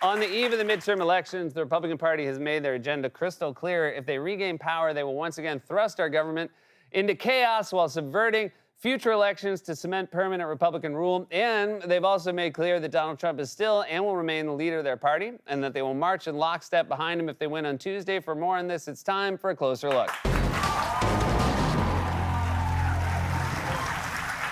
On the eve of the midterm elections, the Republican Party has made their agenda crystal clear. If they regain power, they will once again thrust our government into chaos while subverting future elections to cement permanent Republican rule. And they've also made clear that Donald Trump is still and will remain the leader of their party, and that they will march in lockstep behind him if they win on Tuesday. For more on this, it's time for a closer look.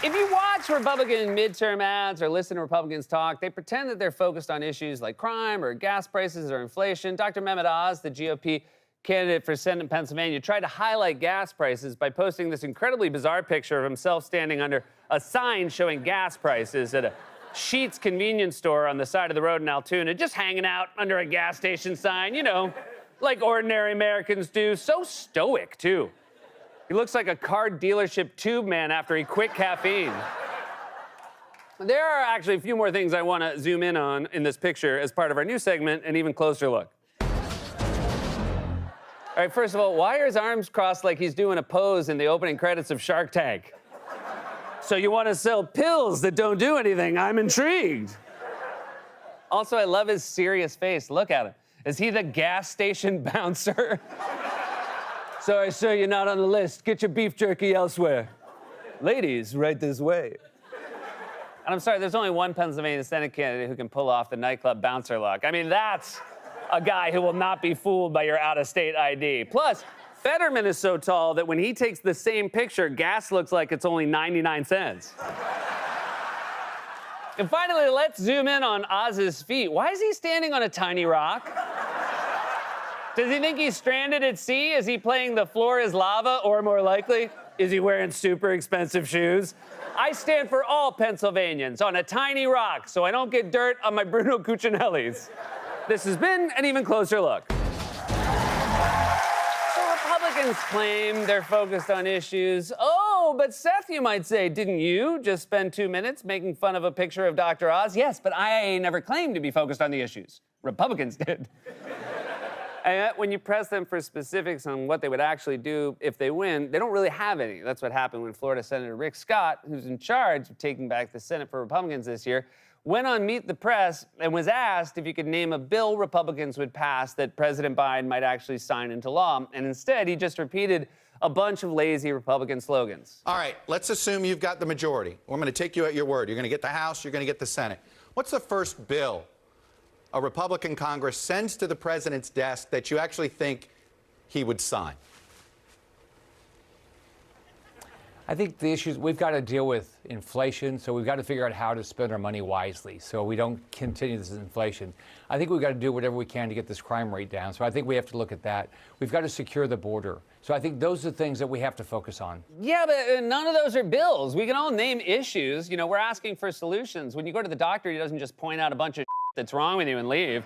If you watch Republican midterm ads or listen to Republicans talk, they pretend that they're focused on issues like crime or gas prices or inflation. Dr. Mehmet Oz, the GOP candidate for Senate in Pennsylvania, tried to highlight gas prices by posting this incredibly bizarre picture of himself standing under a sign showing gas prices at a Sheetz convenience store on the side of the road in Altoona, just hanging out under a gas station sign, you know, like ordinary Americans do. So stoic, too. He looks like a car dealership tube man after he quit caffeine. There are actually a few more things I want to zoom in on in this picture as part of our new segment, An Even Closer Look. All right, first of all, why are his arms crossed like he's doing a pose in the opening credits of Shark Tank? So you want to sell pills that don't do anything? I'm intrigued. Also, I love his serious face. Look at him. Is he the gas station bouncer? Sorry, sir, you're not on the list. Get your beef jerky elsewhere. Ladies, right this way. And I'm sorry, there's only one Pennsylvania Senate candidate who can pull off the nightclub bouncer look. I mean, that's a guy who will not be fooled by your out-of-state ID. Plus, Fetterman is so tall that when he takes the same picture, gas looks like it's only 99 cents. And finally, let's zoom in on Oz's feet. Why is he standing on a tiny rock? Does he think he's stranded at sea? Is he playing The Floor is Lava? Or more likely, is he wearing super expensive shoes? I stand for all Pennsylvanians on a tiny rock so I don't get dirt on my Bruno Cucinellis. This has been An Even Closer Look. So Republicans claim they're focused on issues. Oh, but Seth, you might say, didn't you just spend 2 minutes making fun of a picture of Dr. Oz? Yes, but I never claimed to be focused on the issues. Republicans did. And yet, when you press them for specifics on what they would actually do if they win, they don't really have any. That's what happened when Florida Senator Rick Scott, who's in charge of taking back the Senate for Republicans this year, went on Meet the Press and was asked if he could name a bill Republicans would pass that President Biden might actually sign into law. And instead, he just repeated a bunch of lazy Republican slogans. All right, let's assume you've got the majority. I'm going to take you at your word. You're going to get the House, you're going to get the Senate. What's the first bill a Republican Congress sends to the president's desk that you actually think he would sign? I think the issues, we've got to deal with inflation, so we've got to figure out how to spend our money wisely so we don't continue this inflation. I think we've got to do whatever we can to get this crime rate down, so I think we have to look at that. We've got to secure the border. So I think those are the things that we have to focus on. Yeah, but none of those are bills. We can all name issues. You know, we're asking for solutions. When you go to the doctor, he doesn't just point out a bunch of that's wrong with you and leave.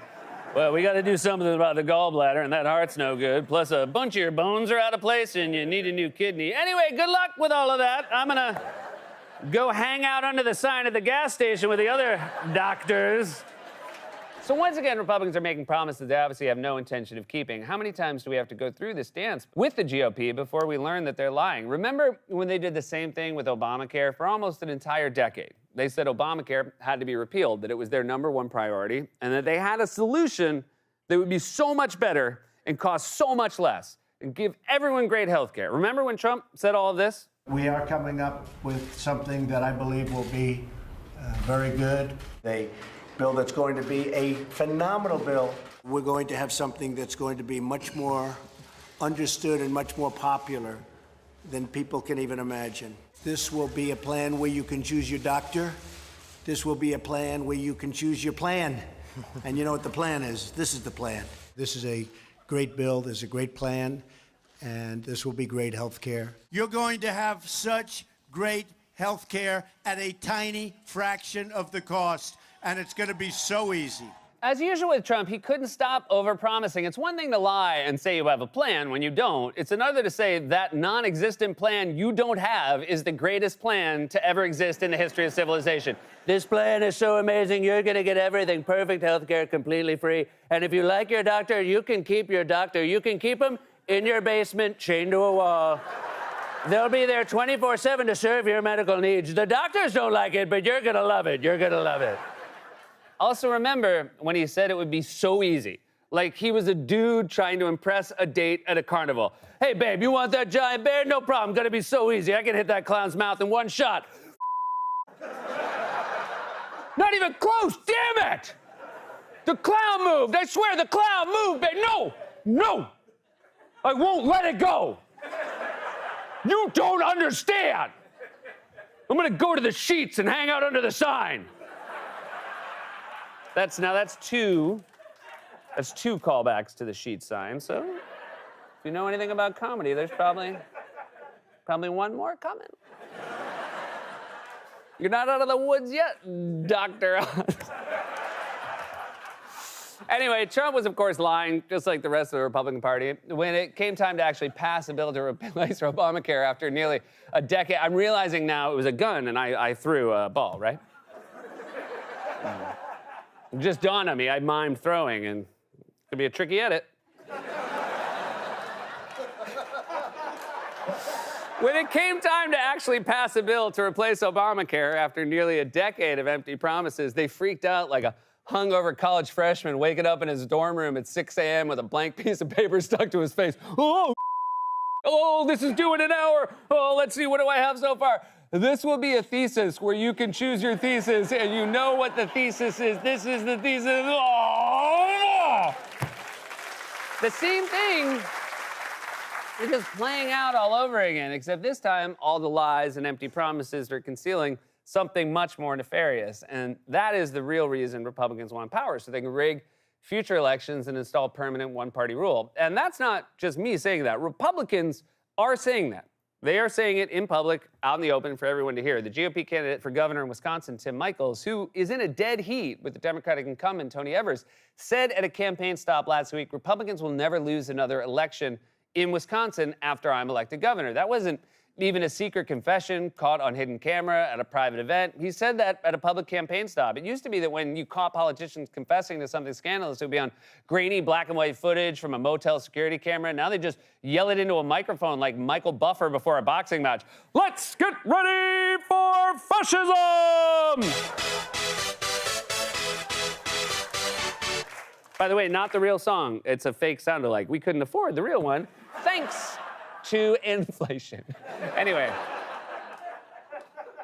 Well, we got to do something about the gallbladder, and that heart's no good. Plus, a bunch of your bones are out of place, and you need a new kidney. Anyway, good luck with all of that. I'm going to go hang out under the sign at the gas station with the other doctors. So once again, Republicans are making promises they obviously have no intention of keeping. How many times do we have to go through this dance with the GOP before we learn that they're lying? Remember when they did the same thing with Obamacare for almost an entire decade? They said Obamacare had to be repealed, that it was their number one priority, and that they had a solution that would be so much better and cost so much less and give everyone great health care. Remember when Trump said all of this? We are coming up with something that I believe will be very good. A bill that's going to be a phenomenal bill. We're going to have something that's going to be much more understood and much more popular than people can even imagine. This will be a plan where you can choose your doctor. This will be a plan where you can choose your plan. And you know what the plan is? This is the plan. This is a great bill. There's a great plan. And this will be great health care. You're going to have such great health care at a tiny fraction of the cost. And it's going to be so easy. As usual with Trump, he couldn't stop overpromising. It's one thing to lie and say you have a plan when you don't. It's another to say that non-existent plan you don't have is the greatest plan to ever exist in the history of civilization. This plan is so amazing, you're going to get everything, perfect health care, completely free. And if you like your doctor, you can keep your doctor. You can keep him in your basement, chained to a wall. They'll be there 24/7 to serve your medical needs. The doctors don't like it, but you're going to love it. You're going to love it. Also, remember when he said it would be so easy. Like he was a dude trying to impress a date at a carnival. Hey, babe, you want that giant bear? No problem. Gonna be so easy. I can hit that clown's mouth in one shot. Not even close, damn it! The clown moved. I swear the clown moved, babe. No, no. I won't let it go. You don't understand. I'm gonna go to the sheets and hang out under the sign. That's two callbacks to the sheet sign. So if you know anything about comedy, there's probably one more coming. You're not out of the woods yet, Dr. Oz. Anyway, Trump was, of course, lying, just like the rest of the Republican Party. When it came time to actually pass a bill to replace Obamacare after nearly a decade, I'm realizing now it was a gun and I threw a ball, right? It just dawned on me, I mimed throwing, and it could be a tricky edit. When it came time to actually pass a bill to replace Obamacare after nearly a decade of empty promises, they freaked out like a hungover college freshman waking up in his dorm room at 6 a.m. with a blank piece of paper stuck to his face. Oh, this is due in an hour. Oh, let's see, what do I have so far? This will be a thesis where you can choose your thesis and you know what the thesis is. This is the thesis. Oh! The same thing is just playing out all over again, except this time all the lies and empty promises are concealing something much more nefarious. And that is the real reason Republicans want power, so they can rig future elections and install permanent one-party rule. And that's not just me saying that. Republicans are saying that. They are saying it in public, out in the open for everyone to hear. The GOP candidate for governor in Wisconsin, Tim Michels, who is in a dead heat with the Democratic incumbent, Tony Evers, said at a campaign stop last week, Republicans will never lose another election in Wisconsin after I'm elected governor. That wasn't even a secret confession caught on hidden camera at a private event. He said that at a public campaign stop. It used to be that when you caught politicians confessing to something scandalous, it would be on grainy black and white footage from a motel security camera. Now they just yell it into a microphone like Michael Buffer before a boxing match. Let's get ready for fascism! By the way, not the real song. It's a fake sound-alike. We couldn't afford the real one. Thanks to inflation. Anyway,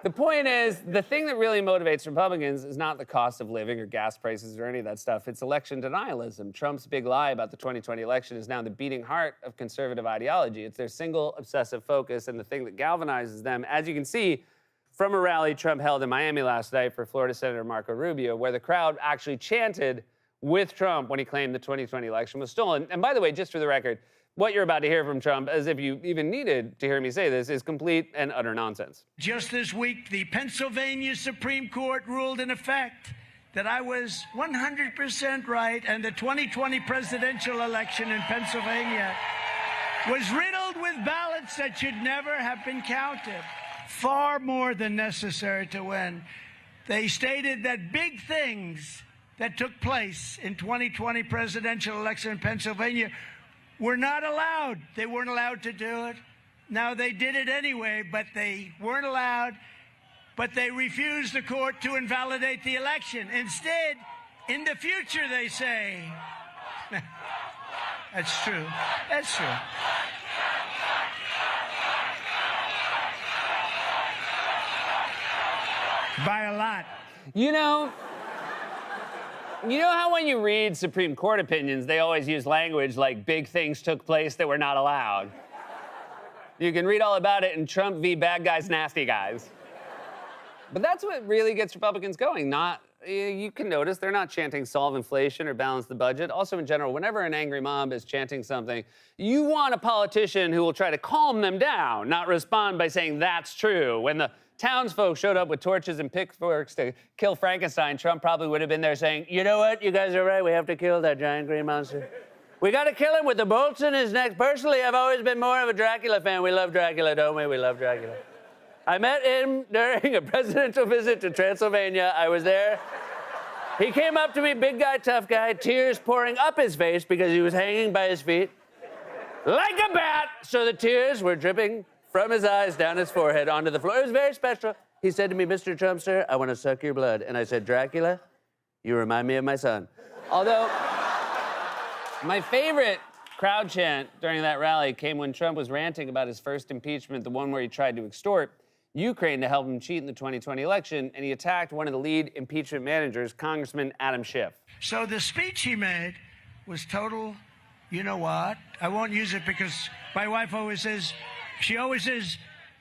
the point is, the thing that really motivates Republicans is not the cost of living or gas prices or any of that stuff. It's election denialism. Trump's big lie about the 2020 election is now the beating heart of conservative ideology. It's their single obsessive focus and the thing that galvanizes them, as you can see from a rally Trump held in Miami last night for Florida Senator Marco Rubio, where the crowd actually chanted with Trump when he claimed the 2020 election was stolen. And by the way, just for the record, what you're about to hear from Trump, as if you even needed to hear me say this, is complete and utter nonsense. Just this week, the Pennsylvania Supreme Court ruled in effect that I was 100% right, and the 2020 presidential election in Pennsylvania was riddled with ballots that should never have been counted, far more than necessary to win. They stated that big things that took place in 2020 presidential election in Pennsylvania were not allowed. They weren't allowed to do it. Now, they did it anyway, but they weren't allowed. But they refused the court to invalidate the election. Instead, in the future, they say. That's true. That's true. By a lot. You know how when you read Supreme Court opinions, they always use language like big things took place that were not allowed. You can read all about it in Trump v. Bad Guys, Nasty Guys. But that's what really gets Republicans going. You can notice they're not chanting solve inflation or balance the budget. Also, in general, whenever an angry mob is chanting something, you want a politician who will try to calm them down, not respond by saying that's true. When the townsfolk showed up with torches and pitchforks to kill Frankenstein, Trump probably would have been there saying, you know what, you guys are right, we have to kill that giant green monster. We got to kill him with the bolts in his neck. Personally, I've always been more of a Dracula fan. We love Dracula, don't we? We love Dracula. I met him during a presidential visit to Transylvania. I was there. He came up to me, big guy, tough guy, tears pouring up his face because he was hanging by his feet like a bat, so the tears were dripping from his eyes down his forehead onto the floor. It was very special. He said to me, Mr. Trump, sir, I want to suck your blood. And I said, Dracula, You remind me of my son. Although, my favorite crowd chant during that rally came when Trump was ranting about his first impeachment, the one where he tried to extort Ukraine to help him cheat in the 2020 election, and he attacked one of the lead impeachment managers, Congressman Adam Schiff. So the speech he made was total, you know what? I won't use it because my wife always says,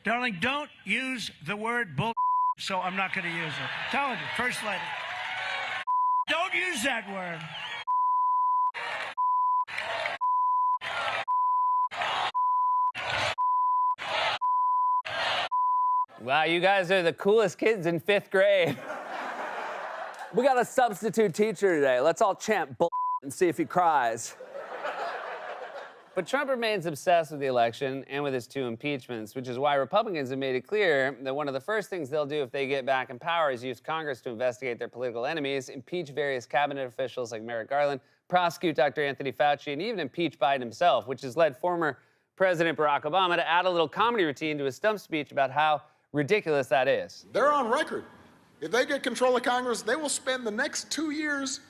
darling, don't use the word bull, so I'm not going to use it. Telling you, first lady. Don't use that word. Wow, you guys are the coolest kids in 5th grade. We got a substitute teacher today. Let's all chant bull and see if he cries. But Trump remains obsessed with the election and with his 2 impeachments, which is why Republicans have made it clear that one of the first things they'll do if they get back in power is use Congress to investigate their political enemies, impeach various cabinet officials like Merrick Garland, prosecute Dr. Anthony Fauci, and even impeach Biden himself, which has led former President Barack Obama to add a little comedy routine to his stump speech about how ridiculous that is. They're on record. If they get control of Congress, they will spend the next 2 years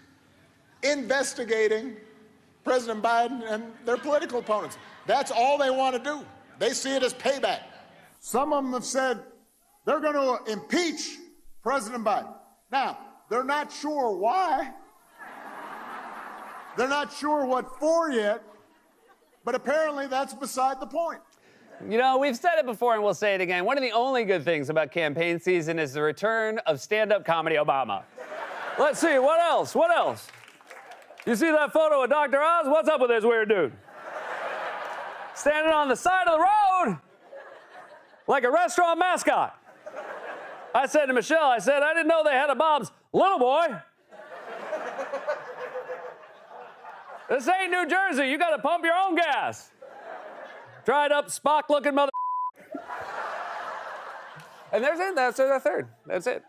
investigating President Biden and their political opponents. That's all they want to do. They see it as payback. Some of them have said they're going to impeach President Biden. Now, they're not sure why. They're not sure what for yet, but apparently that's beside the point. You know, we've said it before and we'll say it again. One of the only good things about campaign season is the return of stand-up comedy Obama. Let's see, what else? What else? You see that photo of Dr. Oz? What's up with this weird dude? Standing on the side of the road like a restaurant mascot. I said to Michelle, I didn't know they had a Bob's Little Boy. This ain't New Jersey. You got to pump your own gas. Dried up, Spock-looking mother. And there's it. That's our third. That's it.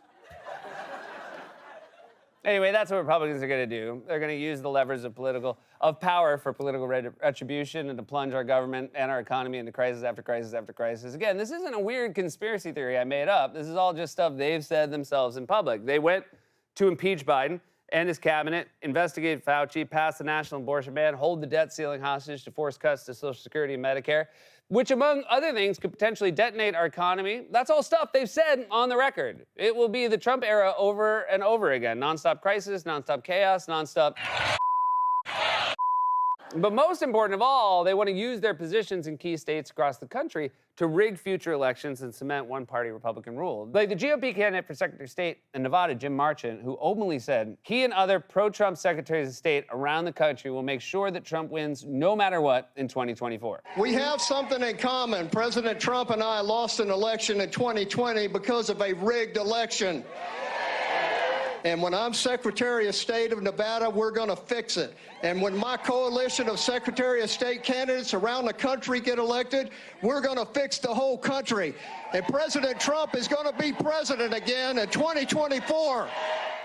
Anyway, that's what Republicans are going to do. They're going to use the levers of power for political retribution and to plunge our government and our economy into crisis after crisis after crisis. Again, this isn't a weird conspiracy theory I made up. This is all just stuff they've said themselves in public. They went to impeach Biden and his cabinet, investigate Fauci, pass the national abortion ban, hold the debt ceiling hostage to force cuts to Social Security and Medicare, which, among other things, could potentially detonate our economy. That's all stuff they've said on the record. It will be the Trump era over and over again. Nonstop crisis, nonstop chaos, nonstop... But most important of all, they want to use their positions in key states across the country to rig future elections and cement one-party Republican rule. Like the GOP candidate for Secretary of State in Nevada, Jim Marchant, who openly said he and other pro-Trump secretaries of state around the country will make sure that Trump wins no matter what in 2024. We have something in common. President Trump and I lost an election in 2020 because of a rigged election. And when I'm Secretary of State of Nevada, we're going to fix it. And when my coalition of Secretary of State candidates around the country get elected, we're going to fix the whole country. And President Trump is going to be president again in 2024.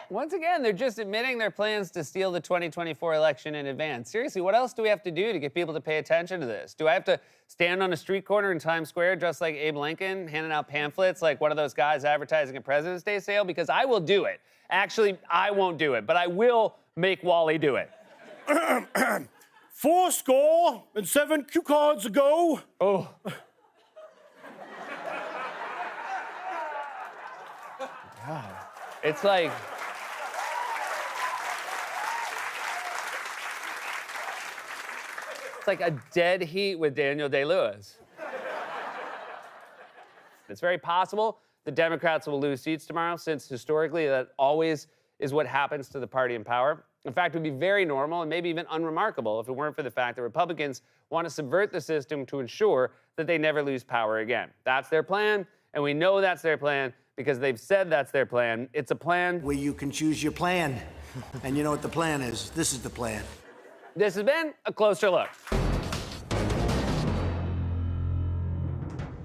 Once again, they're just admitting their plans to steal the 2024 election in advance. Seriously, what else do we have to do to get people to pay attention to this? Do I have to stand on a street corner in Times Square dressed like Abe Lincoln, handing out pamphlets like one of those guys advertising a President's Day sale? Because I will do it. Actually, I won't do it, but I will make Wally do it. 407 cue cards ago. Oh. God. It's like... It's like a dead heat with Daniel Day-Lewis. It's very possible the Democrats will lose seats tomorrow, since historically that always is what happens to the party in power. In fact, it would be very normal and maybe even unremarkable if it weren't for the fact that Republicans want to subvert the system to ensure that they never lose power again. That's their plan, and we know that's their plan because they've said that's their plan. It's a plan where you can choose your plan. And you know what the plan is. This is the plan. This has been A Closer Look.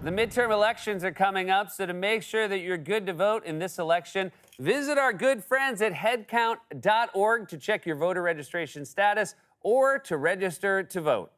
The midterm elections are coming up, so to make sure that you're good to vote in this election, visit our good friends at headcount.org to check your voter registration status or to register to vote.